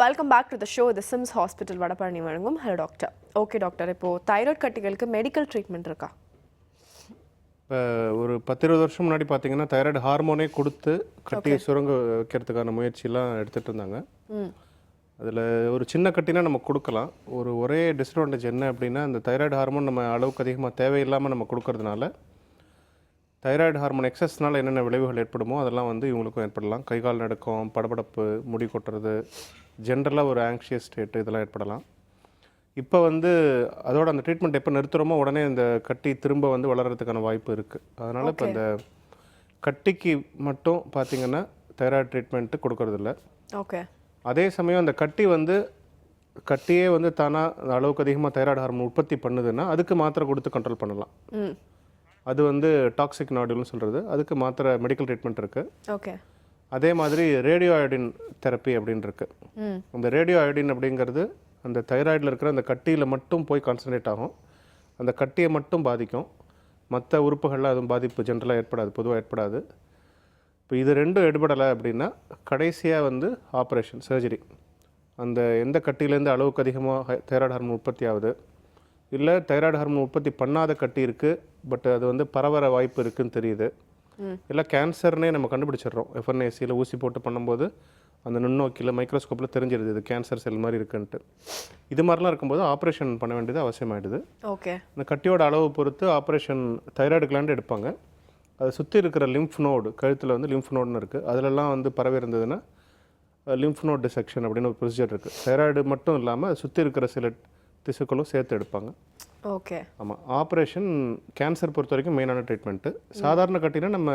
Welcome back to the show. The SIMS hospital Vadapalani வழங்கும் hello doctor. Okay doctor, இப்போது thyroid கட்டிகளுக்கு medical treatment இருக்கா? இப்போ ஒரு 10-20 வருஷம் முன்னாடி பார்த்தீங்கன்னா தைராய்டு ஹார்மோனே கொடுத்து கட்டியை சுரங்க வைக்கிறதுக்கான முயற்சியெலாம் எடுத்துகிட்டு இருந்தாங்க. அதில் ஒரு சின்ன கட்டினா நம்ம கொடுக்கலாம். ஒரே டிஸ்அட்வான்டேஜ் என்ன அப்படின்னா, அந்த தைராய்டு ஹார்மோன் நம்ம அளவுக்கு அதிகமாக தேவையில்லாமல் நம்ம கொடுக்கறதுனால தைராய்டு ஹார்மோன் எக்ஸஸ்னால் என்னென்ன விளைவுகள் ஏற்படுமோ அதெல்லாம் வந்து இவங்களுக்கும் ஏற்படலாம். கை கால் நடுக்கம், படபடப்பு, முடி கொட்டுறது, ஜென்ரலாக ஒரு ஆங்ஷியஸ் ஸ்டேட்டு இதெல்லாம் ஏற்படலாம். இப்போ வந்து அதோட அந்த ட்ரீட்மெண்ட் எப்போ நிறுத்துகிறோமோ உடனே இந்த கட்டி திரும்ப வந்து வளர்கிறதுக்கான வாய்ப்பு இருக்குது. அதனால் இப்போ இந்த கட்டிக்கு மட்டும் பார்த்திங்கன்னா தைராய்டு ட்ரீட்மெண்ட்டு கொடுக்கறதில்ல. ஓகே. அதே சமயம் அந்த கட்டியே வந்து தானாக அளவுக்கு அதிகமாக தைராய்டு ஹார்மோன் உற்பத்தி பண்ணுதுன்னா அதுக்கு மாத்திரை கொடுத்து கண்ட்ரோல் பண்ணலாம். அது வந்து டாக்ஸிக் நாடுல்னு சொல்கிறது. அதுக்கு மாத்திரை மெடிக்கல் ட்ரீட்மெண்ட் இருக்குது. ஓகே. அதே மாதிரி ரேடியோ அயோடின் தெரப்பி அப்படின்னு இருக்குது. அந்த ரேடியோ அயோடின் அப்படிங்கிறது அந்த தைராய்டில் இருக்கிற அந்த கட்டியில் மட்டும் போய் கான்சன்ட்ரேட் ஆகும். அந்த கட்டியை மட்டும் பாதிக்கும். மற்ற உறுப்புகளில் அதுவும் பாதிப்பு ஜென்ரலாக ஏற்படாது, பொதுவாக ஏற்படாது. இப்போ இது ரெண்டும் எடுபடலை அப்படின்னா கடைசியாக வந்து ஆப்ரேஷன், சர்ஜரி. அந்த எந்த கட்டியிலேருந்து அளவுக்கு அதிகமாக தைராய்டு ஹார்மோன் உற்பத்தி ஆகுது, இல்லை தைராய்டு ஹார்மோன் உற்பத்தி பண்ணாத கட்டி இருக்குது பட் அது வந்து பரவற வாய்ப்பு இருக்குதுன்னு தெரியுது, இல்லை கேன்சர்னே நம்ம கண்டுபிடிச்சிடுறோம். எஃப்என்ஏசியில் ஊசி போட்டு பண்ணும்போது அந்த நுண்ணோக்கியில் மைக்ரோஸ்கோப்பில் தெரிஞ்சிருது இது கேன்சர் செல் மாதிரி இருக்குன்ட்டு. இது மாதிரிலாம் இருக்கும்போது ஆப்ரேஷன் பண்ண வேண்டியது அவசியமாயிடுது. ஓகே. இந்த கட்டியோட அளவு பொறுத்து ஆப்ரேஷன் தைராய்டு கிளாண்ட் எடுப்பாங்க. அதை சுற்றி இருக்கிற லிம்ஃப் நோடு, கழுத்தில் வந்து லிம்ஃப் நோடுன்னு இருக்குது, அதிலெல்லாம் வந்து பரவி இருந்ததுன்னா லிம்ஃப் நோட் டிசெக்ஷன் அப்படின்னு ஒரு ப்ரொசீஜர் இருக்குது. தைராய்டு மட்டும் இல்லாமல் அதை சுற்றி இருக்கிற சில திசுக்களும் சேர்த்து எடுப்பாங்க. ஓகே. ஆமாம். ஆப்ரேஷன் கேன்சர் பொறுத்த வரைக்கும் மெயினான ட்ரீட்மெண்ட்டு. சாதாரண கட்டினா நம்ம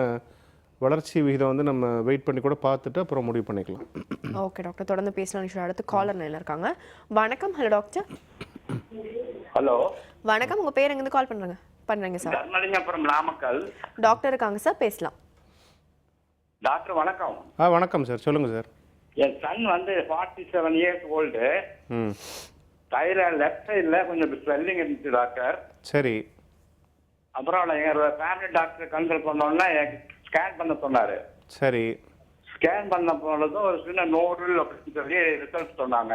வளர்ச்சி விகிதம் வந்து நம்ம வெயிட் பண்ணி கூட பார்த்துட்டு அப்புறம் முடிவு பண்ணிக்கலாம். ஓகே டாக்டர், தொடர்ந்து பேசலாம். நிமிஷம் அடுத்து காலர் லைனில் இருக்காங்க. வணக்கம். Hello doctor. ஹலோ வணக்கம். உங்கள் பேர் எங்கேருந்து கால் பண்ணுறீங்க சார்? தர்மலிங்கபுரம் நாமக்கல். டாக்டர் இருக்காங்க சார், பேசலாம். டாக்டர் வணக்கம். வணக்கம் சார், சொல்லுங்கள் சார். என் சன் வந்து 47 இயர்ஸ் ஓல்டு. தைராய்டு லெஃப்ட் சைடில் கொஞ்சம் ஸ்வெல்லிங் இருந்துச்சு டாக்டர். சரி. அப்புறம் எங்களோட ஃபேமிலி டாக்டர் கன்சல்ட் பண்ணோன்னா ஸ்கேன் பண்ண சொன்னார். சரி. ஸ்கேன் பண்ண போனதும் ஒரு சின்ன நோடல் அப்படின்னு சொல்லி ரிசல்ட் சொன்னாங்க.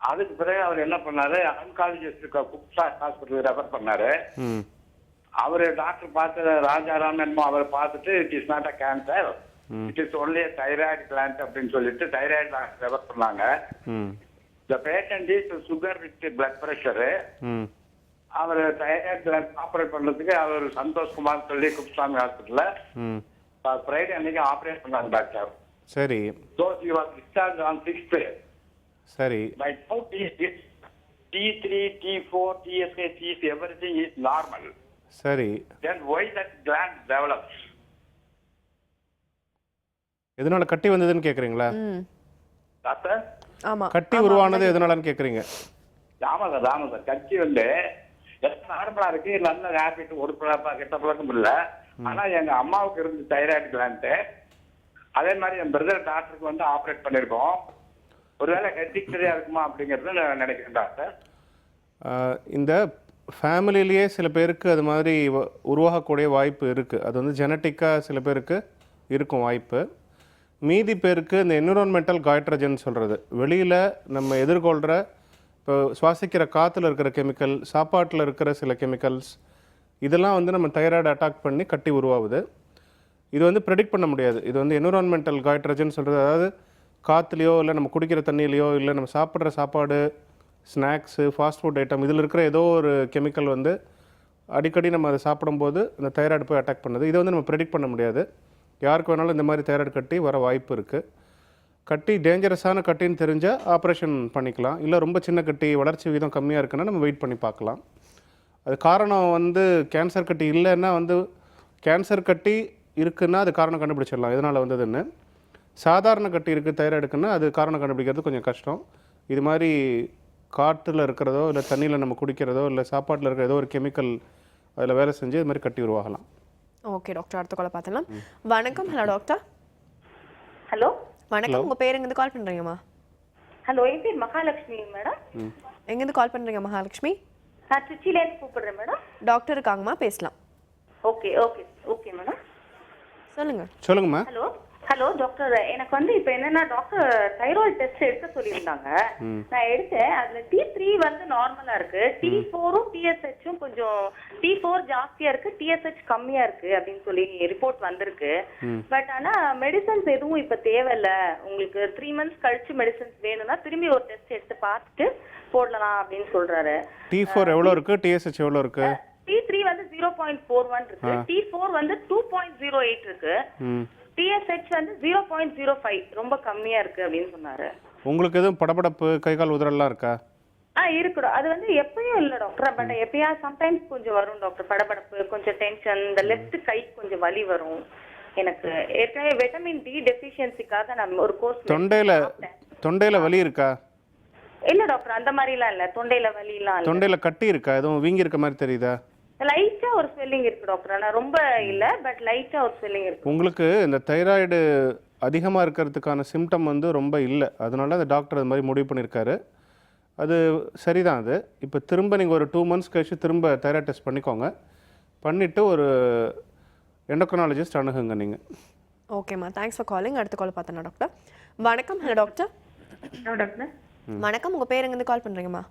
அதுக்கு பிறகு அவர் என்ன பண்ணாரு, ஆன்காலஜிஸ்ட் குப்சா ஹாஸ்பிட்டல் ரெஃபர் பண்ணாரு. அவர் டாக்டர் பார்த்து ராஜாராம் என்னமோ அவர் பார்த்துட்டு it is not a cancer, it is only thyroid gland அப்படின்னு சொல்லிட்டு தைராய்டு டாக்டர் ரெஃபர் பண்ணாங்க. The patient is sugar with blood pressure. அவர் தைராய்டு ஆப்ரேட் பண்றதுக்கு அவர் சந்தோஷ்குமார் சொல்லி குப்சாமி ஹாஸ்பிட்டலில் ஃப்ரைடே அன்னைக்கு ஆப்ரேட் பண்ணாங்க டாக்டர். சரி. So he was discharged on 6th. சரி. By now T3, T4, TSH, TC, everything is normal. சரி. Then why that gland develops? எதனால கட்டி வந்ததுன்னு கேட்குறீங்களா டாக்டர்? ஆமா. கட்டி உருவானது எதனாலன்னு கேட்குறீங்க? ஆமா சார். கட்சி வந்து நார்மலா இருக்கு, நல்ல ஹேபிட், ஒரு கெட்ட பழக்கம் இல்லை. ஆனா எங்க அம்மாவுக்கு இருந்து தைராய்டு கிளாண்ட், அதே மாதிரி என் பிரதர் டாக்டருக்கு வந்து ஆப்ரேட் பண்ணிருக்கோம். ஒருவேளை ஹெரிடிட்டரியா இருக்குமா அப்படிங்கறது நான் நினைக்கிறேன் டாக்டர். இந்த ஃபேமிலியிலேயே சில பேருக்கு அது மாதிரி உருவாகக்கூடிய வாய்ப்பு இருக்குது. அது வந்து ஜெனட்டிக்காக சில பேருக்கு இருக்கும் வாய்ப்பு. மீதி பேருக்கு இந்த என்விரான்மெண்டல் காய்ட்ரஜன் சொல்கிறது, வெளியில் நம்ம எதிர்கொள்கிற இப்போ சுவாசிக்கிற காற்றுல இருக்கிற கெமிக்கல், சாப்பாட்டில் இருக்கிற சில கெமிக்கல்ஸ், இதெல்லாம் வந்து நம்ம தைராய்டு அட்டாக் பண்ணி கட்டி உருவாகுது. இது வந்து ப்ரெடிக்ட் பண்ண முடியாது. இது வந்து என்விரான்மெண்டல் காய்ட்ரஜன் சொல்கிறது, அதாவது காற்றுலையோ இல்லை நம்ம குடிக்கிற தண்ணியிலையோ இல்லை நம்ம சாப்பிட்ற சாப்பாடு, ஸ்நாக்ஸு, ஃபாஸ்ட் ஃபுட் ஐட்டம், இதில் இருக்கிற ஏதோ ஒரு கெமிக்கல் வந்து அடிக்கடி நம்ம அதை சாப்பிடும்போது இந்த தைராய்டு போய் அட்டாக் பண்ணுது. இதை வந்து நம்ம ப்ரெடிக்ட் பண்ண முடியாது. யாருக்கு வேணாலும் இந்த மாதிரி தைராய்டு கட்டி வர வாய்ப்பு இருக்குது. கட்டி டேஞ்சரஸான கட்டின்னு தெரிஞ்சால் ஆப்ரேஷன் பண்ணிக்கலாம். இல்லை ரொம்ப சின்ன கட்டி, வளர்ச்சி வீதம் கம்மியாக இருக்குன்னா நம்ம வெயிட் பண்ணி பார்க்கலாம். அது காரணம் வந்து கேன்சர் கட்டி இல்லைன்னா வந்து கேன்சர் கட்டி இருக்குன்னா அது காரணம் கண்டுபிடிச்சிடலாம் எதனால் வந்ததுன்னு. சாதாரண கட்டி இருக்குது தைராய்டுக்குன்னா அது காரணம் கண்டுபிடிக்கிறது கொஞ்சம் கஷ்டம். இது மாதிரி காற்றில் இருக்கிறதோ இல்லை தண்ணியில் நம்ம குடிக்கிறதோ இல்லை சாப்பாட்டில் இருக்கிற ஏதோ ஒரு கெமிக்கல் அதில் வேலை செஞ்சு இது மாதிரி கட்டி உருவாகலாம். ஓகே டாக்டர், அடுத்த காலை பார்த்துலாம். வணக்கம். Hello doctor. ஹலோ வணக்கம். உங்கள் பேர் எங்கேருந்து கால் பண்ணுறீங்கம்மா? ஹலோ, என் பேர் மகாலட்சுமி மேடம். எங்கேருந்து கால் பண்ணுறீங்க மகாலட்சுமி? நான் திருச்சியிலேருந்து கூப்பிடுறேன் மேடம். டாக்டர் இருக்காங்கம்மா, பேசலாம். Okay madam. சொல்லுங்கள். சொல்லுங்கம்மா. ஹலோ. ஹலோ டாக்டர், எனக்கு வந்து இப்போ என்னன்னா டாக்டர் தைராய்டு டெஸ்ட் எடுக்க சொல்லியிருந்தாங்க. நான் எடுத்தேன். அதுல T3 வந்து நார்மலா இருக்கு, T4ம் TSHம் கொஞ்சம் T4 ஜாஸ்தியா இருக்கு, TSH கம்மியா இருக்கு அப்படின்னு சொல்லி ரிப்போர்ட் வந்திருக்கு. பட் ஆனா மெடிசன்ஸ் எதுவும் இப்ப தேவையில்ல, உங்களுக்கு 3 months கழிச்சு மெடிசன்ஸ் வேணும்னா திரும்பி ஒரு டெஸ்ட் எடுத்து பார்த்துட்டு போடலாம் அப்படின்னு சொல்றாரு. T4 எவ்வளோ இருக்கு, TSH எவ்வளோ இருக்கு? T3 வந்து 0.41 இருக்கு, T4 வந்து 2.08 இருக்கு, TSH வந்து 0.05 ரொம்ப கம்மியா இருக்கு அப்படின்னு சொன்னாரு. உங்களுக்கு எதுவும் படபடப்பு, கை கால் உதறல்லாம் இருக்கா? இருக்குடா, அது வந்து எப்பயும் இல்ல டாக்டர், பட் எப்பயா சம்டைம்ஸ் கொஞ்சம் வரும் டாக்டர், படபடப்பு, கொஞ்சம் டென்ஷன், இந்த லெஃப்ட் கை கொஞ்சம் வலி வரும். எனக்கு ஏற்கனவே விட்டமின் டி டெஃபிஷியன்சிக்காக நான் ஒரு கோர்ஸ். தொண்டையில வலி இருக்கா? இல்ல டாக்டர், அந்த மாதிரி எல்லாம் இல்ல, தொண்டையில வலி எல்லாம் இல்ல. தொண்டையில கட்டி இருக்கா, எதுவும் வீங்கி இருக்க மாதிரி தெரியுதா? லைட்டா ஒரு ஸ்வெல்லிங் இருக்கு டாக்டர், ஆனா ரொம்ப இல்ல, பட் லைட்டா ஒரு ஸ்வெல்லிங் இருக்கு. உங்களுக்கு இந்த தைராய்டு அதிகமாக இருக்கிறதுக்கான சிம்டம் வந்து ரொம்ப இல்லை, அதனால அந்த டாக்டர் அது மாதிரி முடிவு பண்ணியிருக்காரு. அது சரிதான். அது இப்போ திரும்ப நீங்கள் ஒரு 2 months கழிச்சு திரும்ப தைராய்டு டெஸ்ட் பண்ணிக்கோங்க, பண்ணிவிட்டு ஒரு எண்டோக்ரைனாலஜிஸ்ட் அணுகுங்க நீங்கள். ஓகேம்மா, தேங்க்ஸ் ஃபார் காலிங். அடுத்த கால் பார்த்தேன்னா டாக்டர். வணக்கம். Hello doctor. Hello doctor. வணக்கம், உங்கள் பேர் எங்கேருந்து கால் பண்ணுறீங்கம்மா?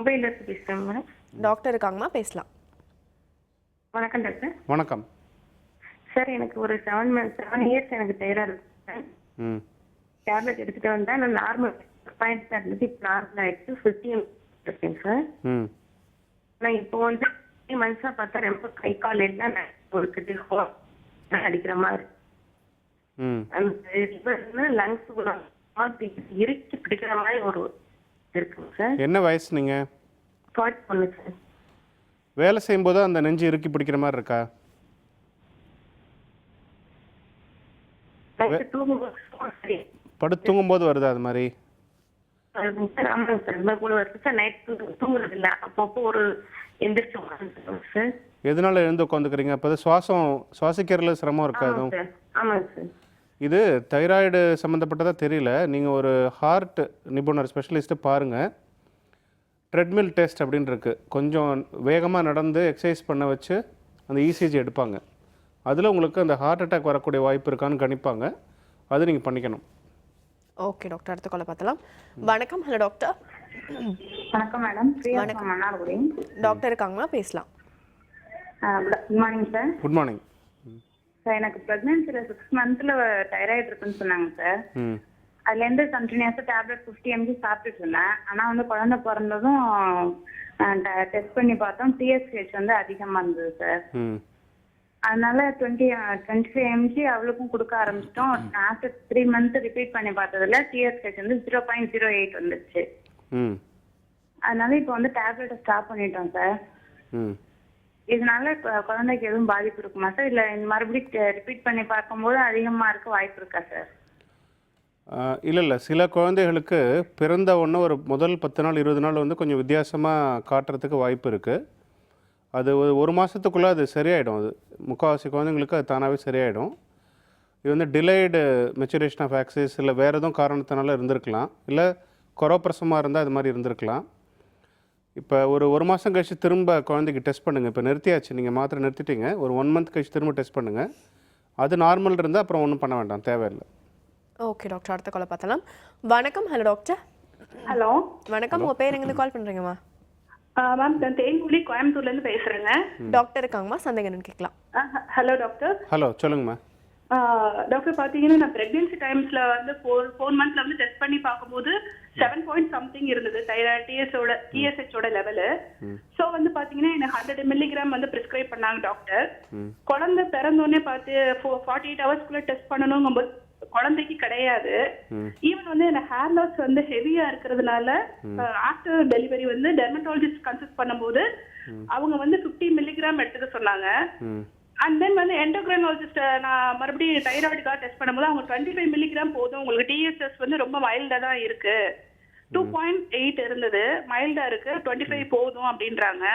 மொபைல்ல இருந்து பேசுறேன் மேடம். டாக்டர் இருக்காங்கம்மா, பேசலாம். வணக்கம் டாக்டர். வணக்கம் சார், எனக்கு ஒரு 7 years எனக்கு தைராய்டு இருக்கு. டேப்லெட் எடுத்துட்டு வந்தேன், நான் நார்மல் பாயிண்ட் இருந்தது, இப்போ நார்மல் ஆயிடுச்சு, 50 இருக்கேன் சார். நான் இப்போ வந்து 3 months பார்த்தா ரொம்ப கை கால் எல்லாம் ஒரு கிட்ட அடிக்கிற மாதிரி, அந்த லங்ஸ் இறுக்கி பிடிக்கிற மாதிரி ஒரு இருக்குங்க சார். என்ன வயசு நீங்கள்? 41 சார். வேலை செய்யும்போது அந்த நெஞ்சு இறுக்கி பிடிக்கிற மாதிரி இருக்கா? படுத்து தூங்கும்போது வருதா அது மாதிரி? தூங்குறது இல்ல, அப்பப்போ ஒரு எந்திரிச்சு சார். எதனால எழுந்து உட்காந்துக்கிறீங்க? அப்போ சுவாசிக்கிறதுல சிரமம் இருக்கா எதுவும்? ஆமாங்க சார். இது தைராய்டு சம்மந்தப்பட்டதா தெரியல, நீங்கள் ஒரு ஹார்ட் நிபுணர் ஸ்பெஷலிஸ்ட்டு பாருங்கள். ட்ரெட்மில் டெஸ்ட் அப்படின்னு இருக்குது, கொஞ்சம் வேகமாக நடந்து எக்ஸசைஸ் பண்ண வச்சு அந்த இசிஜி எடுப்பாங்க, அதில் உங்களுக்கு அந்த ஹார்ட் அட்டாக் வரக்கூடிய வாய்ப்பு இருக்கான்னு கணிப்பாங்க, அது நீங்கள் பண்ணிக்கணும். ஓகே டாக்டர், அடுத்த காலை பார்த்தலாம். வணக்கம். Hello doctor. வணக்கம் மேடம். வணக்கம். டாக்டர் இருக்காங்களா, பேசலாம். Good morning sir. Good morning sir, எனக்கு பிரெக்னன்சில 6 months தைராய்டு இருக்குன்னு சொன்னாங்க சார். அதுலேருந்து கண்டினியூஸாக டேப்லெட் 50 mg சாப்பிட்டுட்டு இருந்தேன். ஆனால் வந்து குழந்தை பிறந்ததும் டெஸ்ட் பண்ணி பார்த்தோம், TSH வந்து அதிகமாக இருந்தது சார். அதனால 25 mg அவளுக்கும் கொடுக்க ஆரம்பிச்சிட்டோம். ஆஃப்டர் 3 months ரிப்பீட் பண்ணி பார்த்ததுல TSH வந்து 0.08 வந்துருச்சு. அதனால இப்போ வந்து டேப்லெட்டை ஸ்டாப் பண்ணிட்டோம் சார். இதனால குழந்தைக்கு எதுவும் பாதிப்பு இருக்குமா சார், இல்லை மறுபடியும் ரிப்பீட் பண்ணி பார்க்கும்போது அதிகமாக இருக்க வாய்ப்பு இருக்கா சார்? இல்லை, சில குழந்தைகளுக்கு பிறந்த உடனே ஒரு முதல் 10 நாள் 20 நாள் வந்து கொஞ்சம் வித்தியாசமாக காட்டுறதுக்கு வாய்ப்பு இருக்குது. அது ஒரு மாதத்துக்குள்ளே அது சரியாயிடும். அது முக்கால்வாசி குழந்தைங்களுக்கு அது தானாகவே சரியாயிடும். இது வந்து டிலேடு மெச்சுரேஷன் ஆஃப் ஆக்சிஸ், இல்லை வேறு எதுவும் காரணத்தினால இருந்திருக்கலாம், இல்லை கொரோப்ரசமாக இருந்தால் அது மாதிரி இருந்திருக்கலாம். இப்போ ஒரு மாதம் கழிச்சு திரும்ப குழந்தைக்கு டெஸ்ட் பண்ணுங்கள். இப்போ நிறுத்தியாச்சு, நீங்கள் மாத்திரை நிறுத்திட்டீங்க, ஒரு 1 month கழிச்சு திரும்ப டெஸ்ட் பண்ணுங்கள். அது நார்மல் இருந்தால் அப்புறம் ஒன்றும் பண்ண வேண்டாம், தேவையில்லை. ஓகே டாக்டர், அடுத்த காலை பார்த்தலாம். வணக்கம். Hello doctor. ஹலோ வணக்கம், உங்கள் பேர் எங்கேருந்து கால் பண்ணுறீங்கம்மா? மேம், நான் தேன்மொழி கோயம்புத்தூர்லேருந்து பேசுகிறேங்க. டாக்டர் இருக்காங்கம்மா, சந்தேகம் கேட்கலாம். Hello doctor. ஹலோ, சொல்லுங்கம்மா. டாக்டர், பார்த்தீங்கன்னா நான் ப்ரெக்னென்சி டைம்ஸில் வந்து 4 months வந்து டெஸ்ட் பண்ணி பார்க்கும்போது 7 point something இருந்தது TSH லெவலு. ஸோ வந்து பார்த்தீங்கன்னா எனக்கு 100 mg வந்து ப்ரிஸ்கிரைப் பண்ணாங்க டாக்டர். குழந்தை பிறந்தோடனே பார்த்து 48 hours டெஸ்ட் பண்ணணுங்கும்போது குழந்தைக்கு கிடையாது. ஈவன் வந்து எனக்கு ஹேர் லாஸ் வந்து ஹெவியா இருக்கிறதுனால ஆஃப்டர் டெலிவரி வந்து டெர்மட்டாலஜிஸ்ட் கன்சல்ட் பண்ணும்போது அவங்க வந்து 50 mg எடுத்துக்க சொன்னாங்க. அண்ட் தென் வந்து எண்டோக்ரைனாலஜிஸ்ட் நான் மறுபடியும் தைராய்டுக்காக டெஸ்ட் பண்ணும்போது அவங்க 25 mg போதும், உங்களுக்கு TSH வந்து ரொம்ப மைல்டா தான் இருக்கு, 2.8 இருந்தது, மைல்டா இருக்கு, 25 போதும் அப்படின்றாங்க.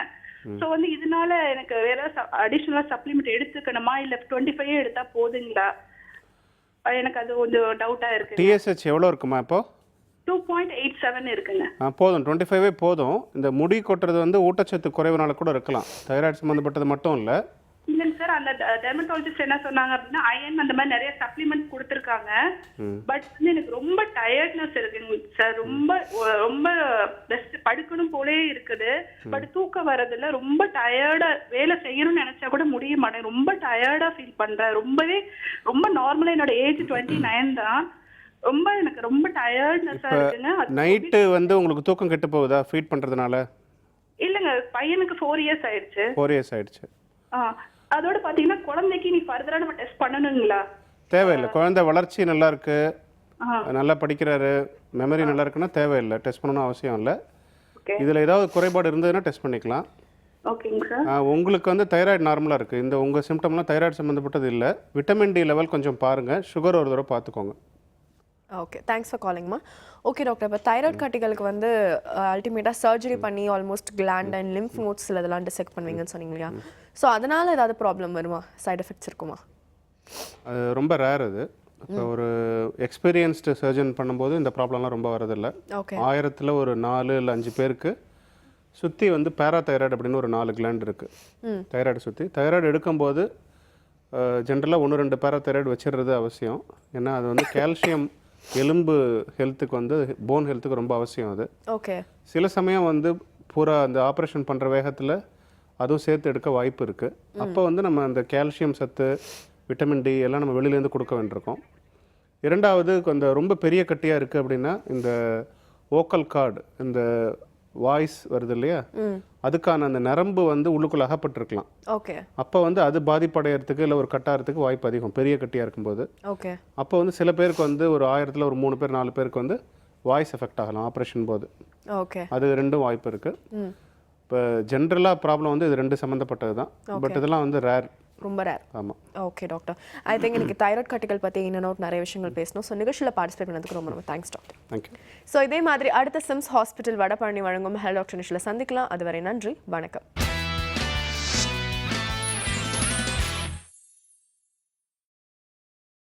ஸோ வந்து இதனால எனக்கு வேற அடிஷனலா சப்ளிமெண்ட் எடுத்துக்கணுமா, இல்லை 25 எடுத்தா போதுங்களா? எனக்கு அது கொஞ்சம் டவுட்டா இருக்கு. TSH எவ்வளோ இருக்குமா இப்போ? 2.87 இருக்குங்க. போதும், 25 போதும். இந்த முடி கொட்டுறது வந்து ஊட்டச்சத்து குறைவுனால கூட இருக்கலாம், தைராய்டு சம்மந்தப்பட்டது மட்டும் இல்லை. இல்லைங்க சார் அந்த டெர்மட்டாலஜிஸ்ட் என்ன சொன்னாங்க அப்படின்னா அயன் அந்த மாதிரி நிறைய சப்ளிமெண்ட் கொடுத்துருக்காங்க. பட் வந்து எனக்கு ரொம்ப டயர்ட்னஸ் இருக்குங்க சார். ரொம்ப ரொம்ப பெஸ்ட் படுக்கணும் போலே இருக்குது. பட் தூக்கம் வரதில்ல. ரொம்ப டயர்டா வேலை செய்யணும்னு நினைச்சா கூட முடிய மாட்டேன். ரொம்ப டயர்டா ஃபீல் பண்றேன். ரொம்ப நார்மலா என்னோட ஏஜ் 29 தான். எனக்கு ரொம்ப டயர்ட்னஸா இருக்குங்க. நைட்டு வந்து உங்களுக்கு தூக்கம் கெட்டு போகுதா ஃபீட் பண்ணுறதுனால? இல்லைங்க, பையனுக்கு 4 இயர்ஸ் ஆயிடுச்சு. 4 இயர்ஸ் ஆயிடுச்சு. அதோட பாத்தீங்கன்னா குழந்தைக்கு நீ ஃபர்தரா நம்ம டெஸ்ட் பண்ணணுங்களா? தேவையில்லை. குழந்தை வளர்ச்சி நல்லா இருக்கு, நல்லா படிக்கிறாரு, மெமரி நல்லா இருக்குன்னா தேவையில்லை, டெஸ்ட் பண்ணணும் அவசியம் இல்லை. இதில் ஏதாவது குறைபாடு இருந்ததுன்னா டெஸ்ட் பண்ணிக்கலாம். ஓகேங்க சார். உங்களுக்கு வந்து தைராய்டு நார்மலாக இருக்குது. இந்த உங்கள் சிம்டம்லாம் தைராய்டு சம்மந்தப்பட்டது இல்லை. விட்டமின் டி லெவல் கொஞ்சம் பாருங்கள். சுகர் ஒரு தடவை பார்த்துக்கோங்க. ஓகே, தேங்க்ஸ் ஃபார் காலிங்மா. ஓகே டாக்டர், இப்போ தைராய்டு கட்டிகளுக்கு வந்து அல்டிமேட்டாக சர்ஜரி பண்ணி almost gland and lymph nodes இதெல்லாம் டிசெக்ட் பண்ணுவீங்கன்னு சொன்னீங்க இல்லையா? ஸோ அதனால் ஏதாவது ப்ராப்ளம் வருமா, சைடு எஃபெக்ட்ஸ் இருக்குமா? அது ரொம்ப ரேர். அது இப்போ ஒரு எக்ஸ்பீரியன்ஸ்டு சர்ஜன் பண்ணும்போது இந்த ப்ராப்ளம்லாம் ரொம்ப வரதில்லை. ஓகே. 1000ல் ஒரு 4 இல்லை 5 பேருக்கு சுற்றி வந்து பேராதைராய்டு அப்படின்னு ஒரு 4 கிளாண்ட் இருக்குது தைராய்டு சுற்றி. தைராய்டு எடுக்கும்போது ஜென்ரலாக 1-2 பேராதைராய்டு வச்சிடுறது அவசியம். ஏன்னா அது வந்து கால்சியம் எலும்பு ஹெல்த்துக்கு வந்து போன் ஹெல்த்துக்கு ரொம்ப அவசியம். அது ஓகே. சில சமயம் வந்து பூரா அந்த ஆப்ரேஷன் பண்ணுற வேகத்தில் அதுவும் சேர்த்து எடுக்க வாய்ப்பு இருக்குது. அப்போ வந்து நம்ம அந்த கால்சியம் சத்து, விட்டமின் டி எல்லாம் நம்ம வெளியிலேருந்து கொடுக்க வேண்டியிருக்கோம். இரண்டாவது, அந்த ரொம்ப பெரிய கட்டியாக இருக்குது அப்படின்னா இந்த வோக்கல் கார்டு, இந்த வாய்ஸ் வருது இல்லையா, அதுக்கான அந்த நரம்பு வந்து உள்ளுக்குள்ள அகப்பட்டிருக்கலாம். ஓகே. அப்போ வந்து அது பாதிப்படைகிறதுக்கு இல்லை ஒரு கட்டாகிறதுக்கு வாய்ப்பு அதிகம் பெரிய கட்டியாக இருக்கும்போது. ஓகே. அப்போ வந்து சில பேருக்கு வந்து ஒரு 1000ல் ஒரு 3 பேர் 4 பேருக்கு வந்து வாய்ஸ் எஃபெக்ட் ஆகலாம் ஆப்ரேஷன் போது. ஓகே. அது ரெண்டும் வாய்ப்பு இருக்குது. இப்போ ஜென்ரலாக ப்ராப்ளம் வந்து இது 2 சம்மந்தப்பட்டது தான். பட் இதெல்லாம் வந்து ரேர், ரொம்ப ரேர். ஆமாம். ஓகே டாக்டர், ஐ திங்க் எனக்கு தைராய்டு கட்டிகள் பற்றி இன்னும் நிறைய விஷயங்கள் பேசணும். ஸோ நிகழ்ச்சியில் பார்ட்டிசிபேட் பண்ணதுக்கு ரொம்ப தேங்க்ஸ் டாக்டர். தேங்க்யூ. ஸோ இதே மாதிரி அடுத்த சிம்ஸ் ஹாஸ்பிட்டல் வடபழனி வழங்கும் ஹெல்த் டாக்டர் நிகழ்ச்சியில் சந்திக்கலாம். அதுவரை நன்றி, வணக்கம்.